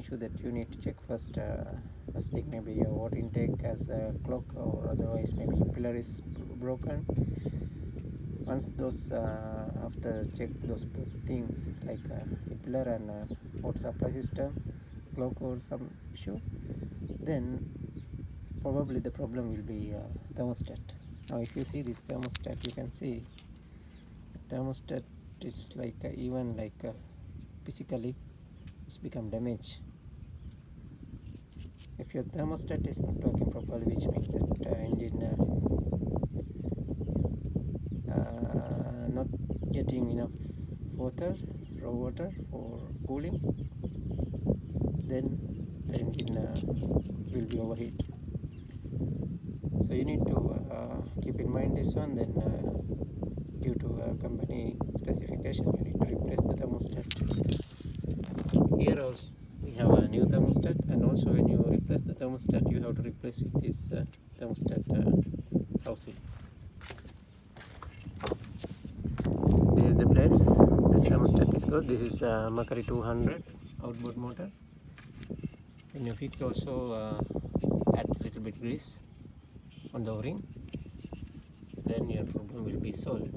issue that you need to check first. First thing, maybe your water intake has a clock, or otherwise maybe pillar is broken. Once those after check those things like pillar and water supply system, clock or some issue, then probably the problem will be thermostat. Now if you see this thermostat, you can see the thermostat is like even like physically it's become damaged. If your thermostat is not working properly, which means that engine not getting enough water, raw water for cooling, then the engine will be overheat. So you need to keep in mind this one. Then due to company specification, you need to replace the thermostat. Here also we have a new thermostat, and also when you replace the thermostat, you have to replace with this thermostat housing. This is the place. The thermostat is good. This is Mercury 200 outboard motor. When you fix, also add a little bit grease on the o-ring, then your problem will be solved.